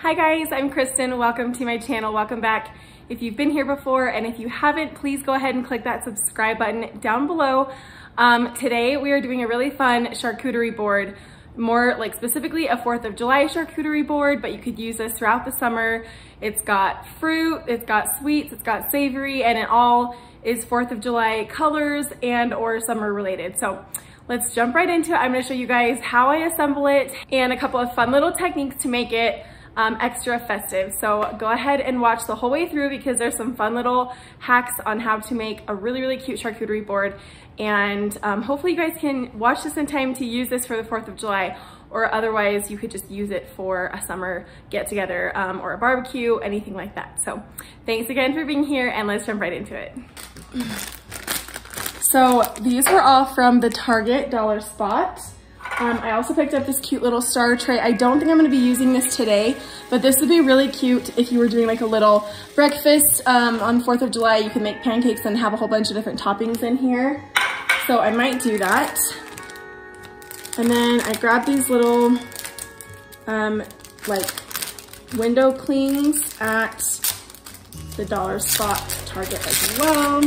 Hi guys, I'm Kristen. Welcome to my channel. Welcome back. If you've been here before, and if you haven't, please go ahead and click that subscribe button down below. Today we are doing a really fun charcuterie board, more like specifically a 4th of July charcuterie board, but you could use this throughout the summer. It's got fruit, it's got sweets, it's got savory, and it all is 4th of July colors and or summer related. So let's jump right into it. I'm gonna show you guys how I assemble it and a couple of fun little techniques to make it extra festive. So go ahead and watch the whole way through because there's some fun little hacks on how to make a really cute charcuterie board. And hopefully you guys can watch this in time to use this for the 4th of July, or otherwise you could just use it for a summer get together or a barbecue, anything like that. So thanks again for being here, and let's jump right into it. So these were all from the Target dollar spot. I also picked up this cute little star tray. I don't think I'm gonna be using this today, but this would be really cute if you were doing like a little breakfast on 4th of July. You can make pancakes and have a whole bunch of different toppings in here. So I might do that. And then I grabbed these little like window clings at the dollar spot Target as well.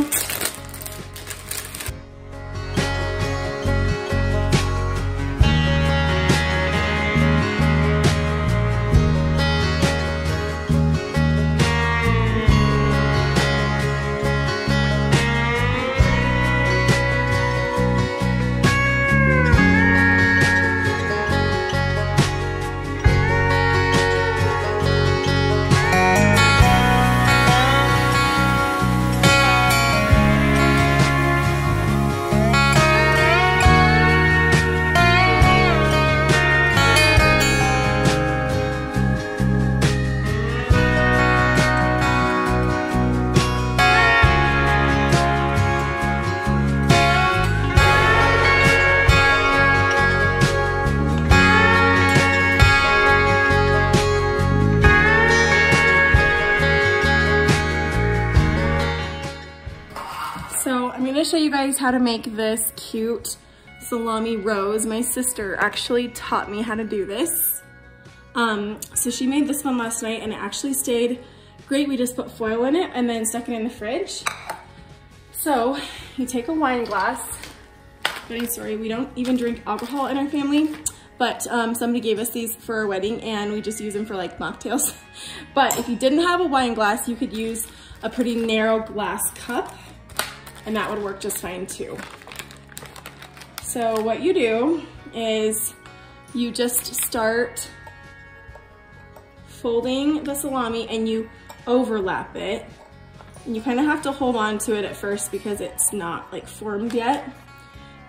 So I'm gonna show you guys how to make this cute salami rose. My sister actually taught me how to do this. So she made this one last night and it actually stayed great. We just put foil in it and then stuck it in the fridge. So you take a wine glass. Very sorry, we don't even drink alcohol in our family, but somebody gave us these for our wedding and we just use them for like mocktails. But if you didn't have a wine glass, you could use a pretty narrow glass cup, and that would work just fine too. So what you do is you just start folding the salami and you overlap it. And you kind of have to hold on to it at first because it's not like formed yet.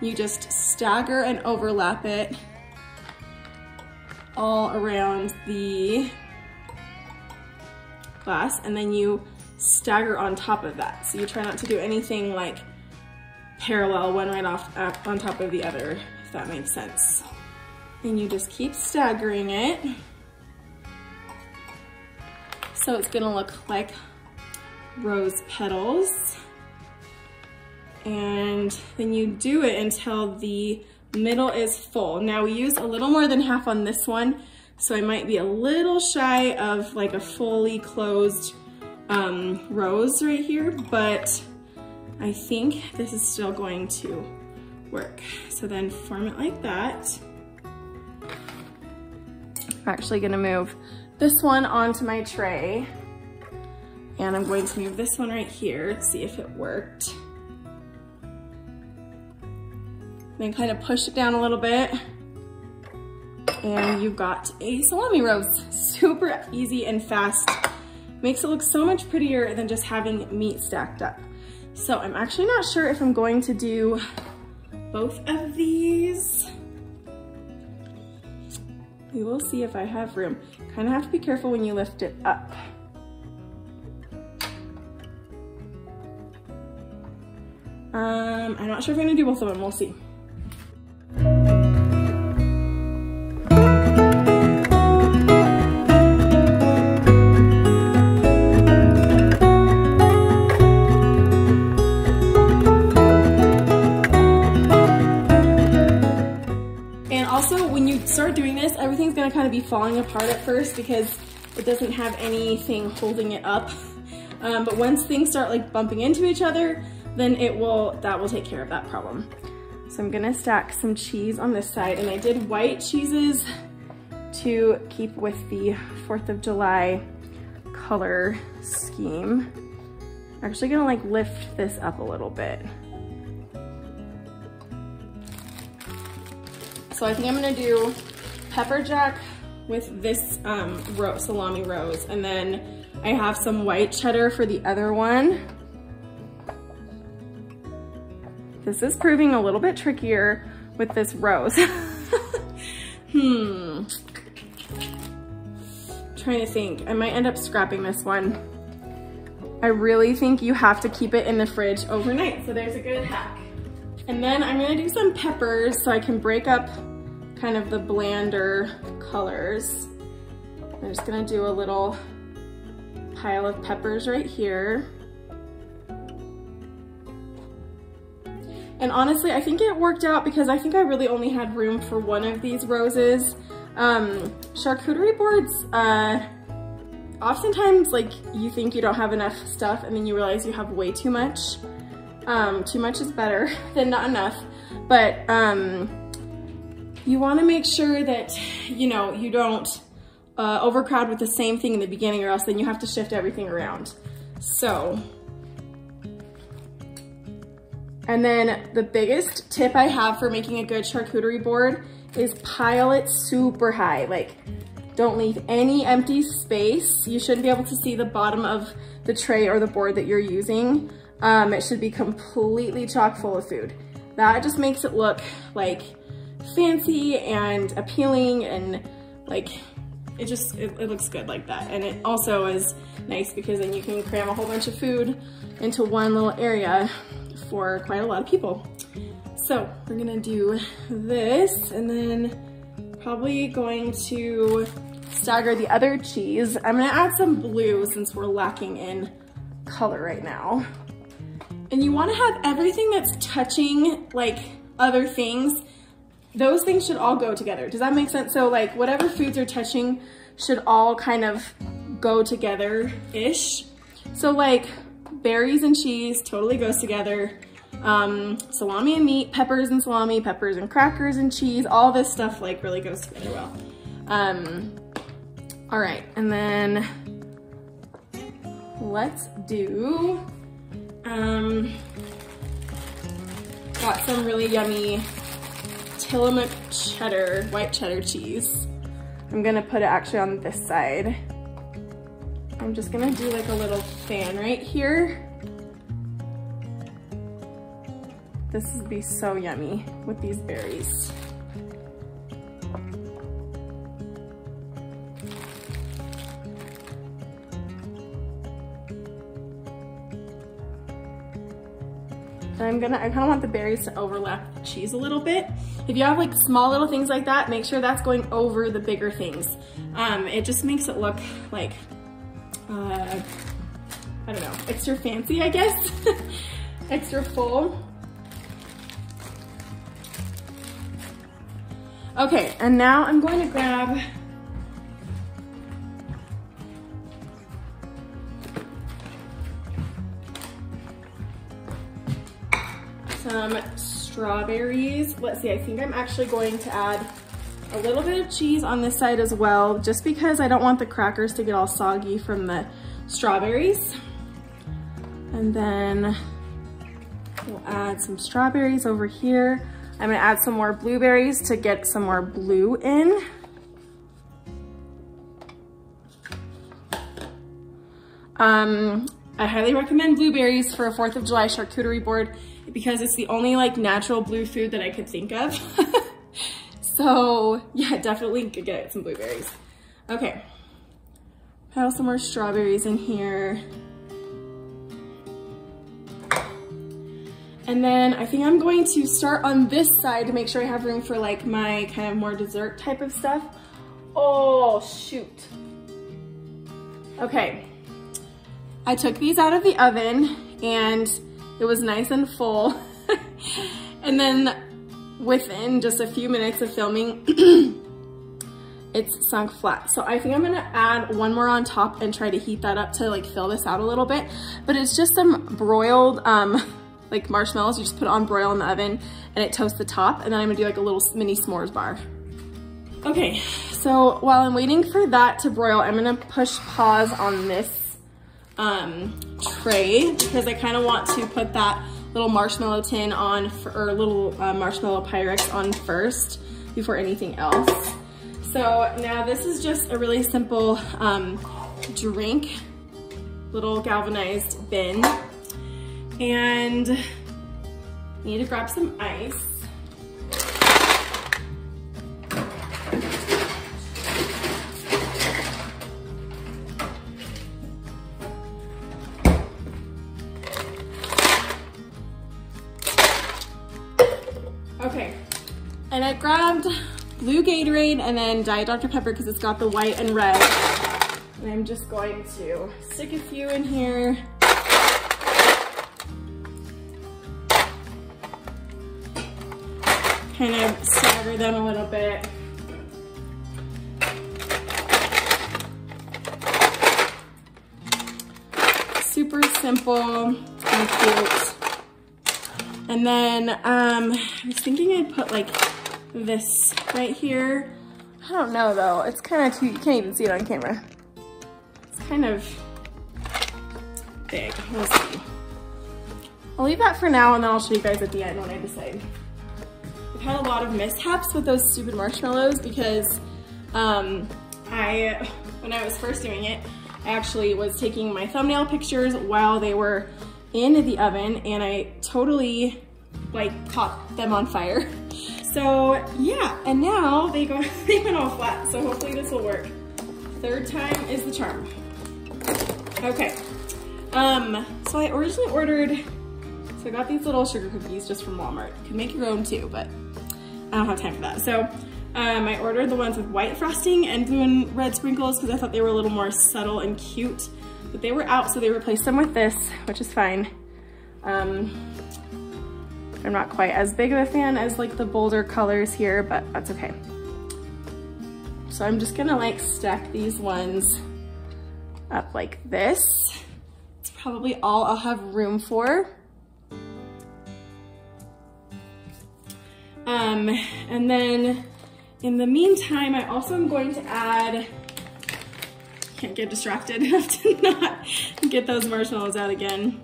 You just stagger and overlap it all around the glass, and then you stagger on top of that. So you try not to do anything like parallel, one right off on top of the other, if that makes sense. And you just keep staggering it. So it's gonna look like rose petals. And then you do it until the middle is full. Now we use a little more than half on this one, so I might be a little shy of like a fully closed rose right here, but I think this is still going to work. So then form it like that. I'm actually gonna move this one onto my tray, and I'm going to move this one right here to see if it worked. Then kind of push it down a little bit, and you've got a salami rose. Super easy and fast. Makes it look so much prettier than just having meat stacked up. So I'm actually not sure if I'm going to do both of these. We will see if I have room. Kind of have to be careful when you lift it up. I'm not sure if I'm gonna do both of them, we'll see. And also when you start doing this, everything's gonna kind of be falling apart at first because it doesn't have anything holding it up. But once things start like bumping into each other, then that will take care of that problem. So I'm gonna stack some cheese on this side, and I did white cheeses to keep with the 4th of July color scheme. I'm actually gonna like lift this up a little bit. So I think I'm gonna do pepper jack with this salami rose, and then I have some white cheddar for the other one. This is proving a little bit trickier with this rose. Trying to think, I might end up scrapping this one. I really think you have to keep it in the fridge overnight, so there's a good hack. And then I'm gonna do some peppers so I can break up kind of the blander colors. I'm just gonna do a little pile of peppers right here. And honestly, I think it worked out because I think I really only had room for one of these roses. Charcuterie boards, oftentimes like you think you don't have enough stuff and then you realize you have way too much. Too much is better than not enough. But you wanna make sure that, you know, you don't overcrowd with the same thing in the beginning, or else then you have to shift everything around. So, and then the biggest tip I have for making a good charcuterie board is pile it super high. Like, don't leave any empty space. You shouldn't be able to see the bottom of the tray or the board that you're using. It should be completely chock full of food. That just makes it look like fancy and appealing, and like, it looks good like that. And it also is nice because then you can cram a whole bunch of food into one little area for quite a lot of people. So we're gonna do this, and then probably going to stagger the other cheese. I'm gonna add some blue since we're lacking in color right now. And you wanna have everything that's touching like other things, those things should all go together. Does that make sense? So like whatever foods are touching should all kind of go together-ish. So like berries and cheese totally goes together. Salami and meat, peppers and salami, peppers and crackers and cheese, all this stuff like really goes together well. All right, and then let's do, got some really yummy Tillamook cheddar, white cheddar cheese. I'm gonna put it actually on this side. I'm just gonna do like a little fan right here. This would be so yummy with these berries. I kind of want the berries to overlap the cheese a little bit. If you have like small little things like that, make sure that's going over the bigger things. It just makes it look like, I don't know, extra fancy, I guess. Extra full. Okay, and now I'm going to grab some strawberries. Let's see, I think I'm actually going to add a little bit of cheese on this side as well, just because I don't want the crackers to get all soggy from the strawberries. And then we'll add some strawberries over here. I'm gonna add some more blueberries to get some more blue in. I highly recommend blueberries for a 4th of July charcuterie board because it's the only like natural blue food that I could think of. So yeah, definitely could get some blueberries. Okay, pile some more strawberries in here. And then I think I'm going to start on this side to make sure I have room for like my kind of more dessert type of stuff. Oh, shoot. Okay, I took these out of the oven and it was nice and full. And then within just a few minutes of filming, it's sunk flat. So I think I'm gonna add one more on top and try to heat that up to like fill this out a little bit. But it's just some broiled like marshmallows. You just put it on broil in the oven and it toasts the top. And then I'm gonna do like a little mini s'mores bar. Okay, so while I'm waiting for that to broil, I'm gonna push pause on this tray because I kind of want to put that little marshmallow tin on, or little marshmallow Pyrex on first before anything else. So now this is just a really simple drink, little galvanized bin. And I need to grab some ice. Okay, and I grabbed blue Gatorade and then Diet Dr. Pepper because it's got the white and red. And I'm just going to stick a few in here. Kind of stagger them a little bit. Super simple and cute. And then I was thinking I'd put like this right here. I don't know though, it's kind of too, you can't even see it on camera. It's kind of big, we'll see. I'll leave that for now and then I'll show you guys at the end when I decide. I've had a lot of mishaps with those stupid marshmallows because when I was first doing it, I actually was taking my thumbnail pictures while they were in the oven and I totally like caught them on fire. So yeah, and now they went all flat, so hopefully this will work. Third time is the charm. Okay, so I originally ordered, so I got these little sugar cookies just from Walmart. You can make your own too, but I don't have time for that. So I ordered the ones with white frosting and blue and red sprinkles because I thought they were a little more subtle and cute, but they were out, so they replaced them with this, which is fine. I'm not quite as big of a fan as like the bolder colors here, but that's okay. So I'm just gonna like stack these ones up like this. It's probably all I'll have room for. And then in the meantime, I also am going to add, can't get distracted enough to not get those marshmallows out again.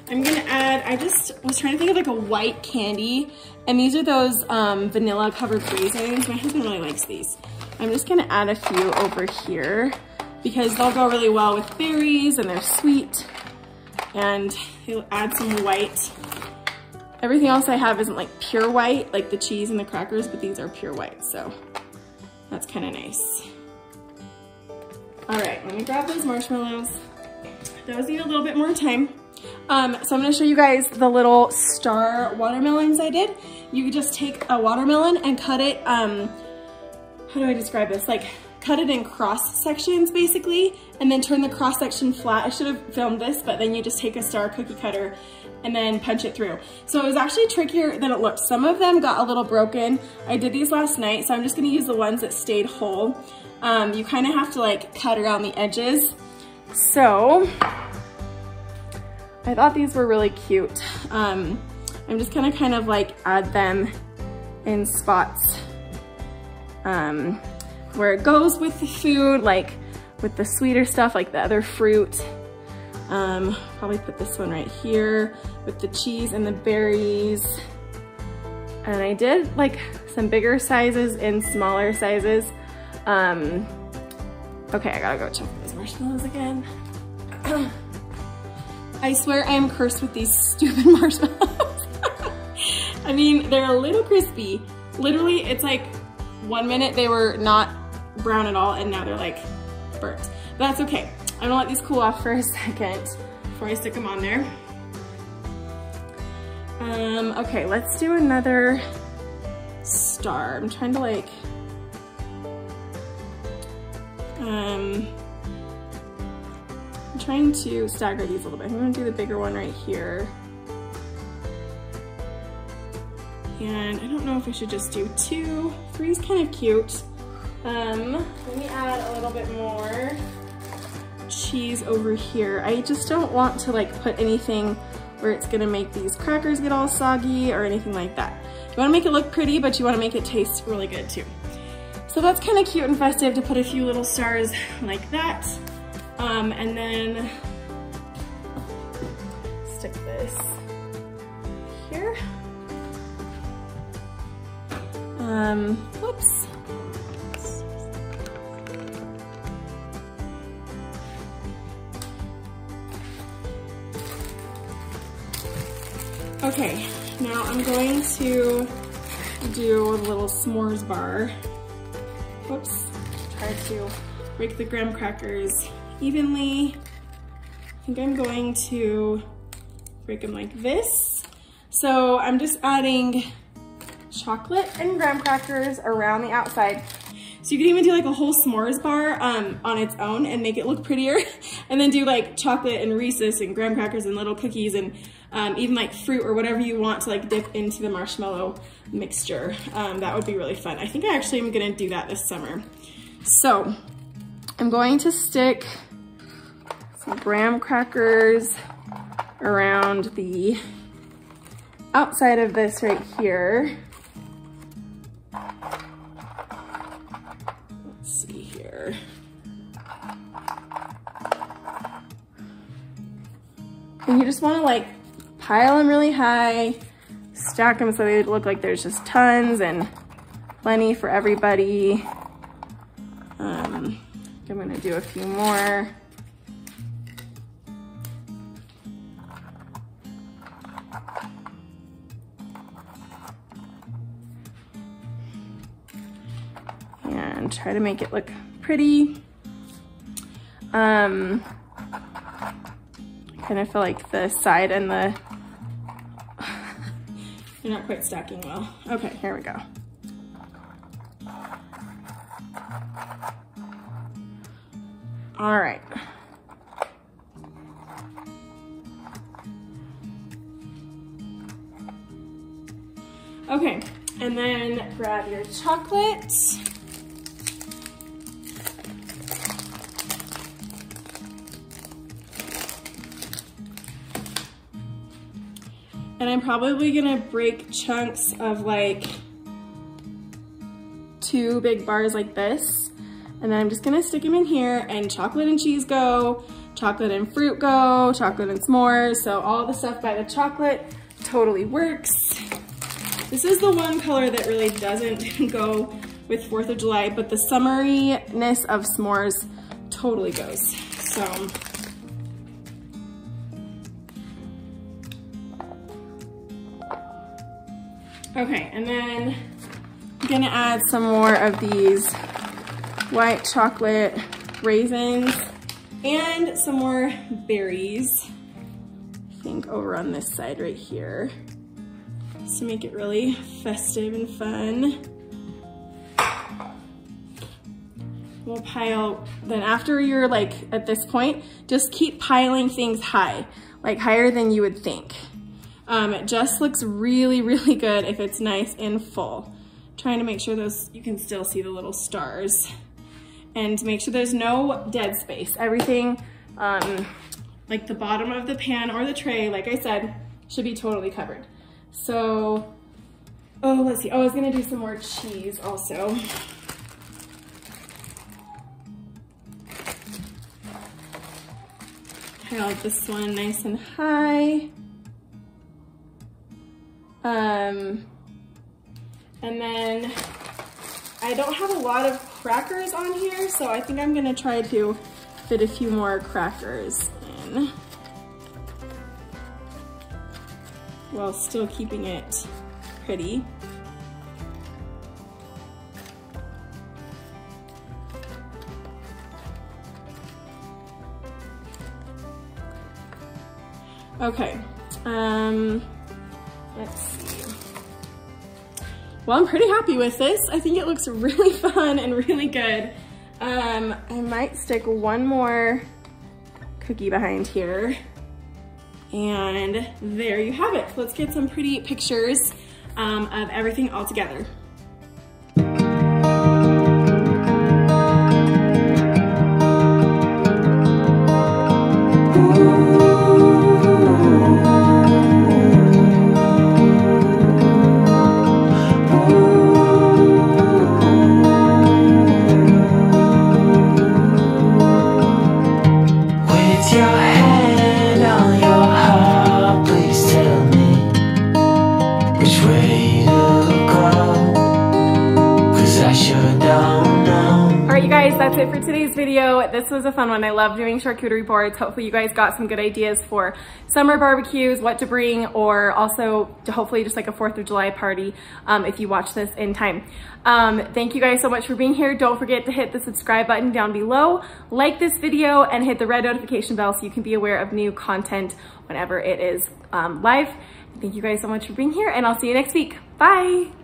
I'm gonna add, I just was trying to think of like a white candy, and these are those vanilla covered raisins. My husband really likes these. I'm just gonna add a few over here because they'll go really well with berries and they're sweet, and they'll add some white. Everything else I have isn't like pure white, like the cheese and the crackers, but these are pure white, so that's kind of nice. All right, let me grab those marshmallows. Those need a little bit more time. So I'm gonna show you guys the little star watermelons I did. You could just take a watermelon and cut it, how do I describe this? Like cut it in cross sections basically, and then turn the cross section flat. I should have filmed this, but then you just take a star cookie cutter and then punch it through. So it was actually trickier than it looked. Some of them got a little broken. I did these last night, so I'm just gonna use the ones that stayed whole. You kind of have to like cut around the edges. So I thought these were really cute. I'm just gonna kind of like add them in spots where it goes with the food, like with the sweeter stuff, like the other fruit. Probably put this one right here with the cheese and the berries. And I did like some bigger sizes and smaller sizes. Okay, I gotta go check those marshmallows again. I swear I am cursed with these stupid marshmallows. I mean, they're a little crispy. Literally, it's like 1 minute they were not brown at all and now they're like burnt. But that's okay. I'm gonna let these cool off for a second before I stick them on there. Okay, let's do another star. I'm trying to like, I'm trying to stagger these a little bit. I'm gonna do the bigger one right here. And I don't know if I should just do 2. 3's kind of cute. Let me add a little bit more cheese over here. I just don't want to like put anything where it's gonna make these crackers get all soggy or anything like that. You wanna make it look pretty, but you wanna make it taste really good too. So that's kind of cute and festive to put a few little stars like that. And then stick this here. Whoops. Okay, now I'm going to do a little s'mores bar. Whoops, try to break the graham crackers evenly. I think I'm going to break them like this. So I'm just adding chocolate and graham crackers around the outside. So you can even do like a whole s'mores bar on its own and make it look prettier. And then do like chocolate and Reese's and graham crackers and little cookies and even like fruit or whatever you want to like dip into the marshmallow mixture. That would be really fun. I think I actually am gonna do that this summer. So I'm going to stick some graham crackers around the outside of this right here. Let's see here. And you just want to like pile them really high, stack them so they look like there's just tons and plenty for everybody. I'm gonna do a few more. And try to make it look pretty. I kind of feel like the side and the, you're not quite stacking well. Okay, here we go. All right. Okay, and then grab your chocolate. And I'm probably gonna break chunks of like 2 big bars like this. And then I'm just gonna stick them in here, and chocolate and cheese go, chocolate and fruit go, chocolate and s'mores. So all the stuff by the chocolate totally works. This is the one color that really doesn't go with 4th of July, but the summeriness of s'mores totally goes. So. Okay, and then I'm gonna add some more of these white chocolate raisins and some more berries, I think over on this side right here, just to make it really festive and fun. We'll pile, then after you're like at this point, just keep piling things high, like higher than you would think. It just looks really, really good if it's nice and full. Trying to make sure you can still see the little stars. And make sure there's no dead space. Everything, like the bottom of the pan or the tray, like I said, should be totally covered. So, oh, let's see. Oh, I was gonna do some more cheese also. Pile this one nice and high. And then I don't have a lot of crackers on here, so I think I'm gonna try to fit a few more crackers in while still keeping it pretty. Okay, let's see. Well, I'm pretty happy with this. I think it looks really fun and really good. I might stick one more cookie behind here. And there you have it. Let's get some pretty pictures of everything all together. today's video. This was a fun one. I love doing charcuterie boards. Hopefully you guys got some good ideas for summer barbecues, what to bring, or also to hopefully just like a 4th of July party if you watch this in time. Thank you guys so much for being here. Don't forget to hit the subscribe button down below, like this video, and hit the red notification bell so you can be aware of new content whenever it is live. Thank you guys so much for being here, and I'll see you next week. Bye.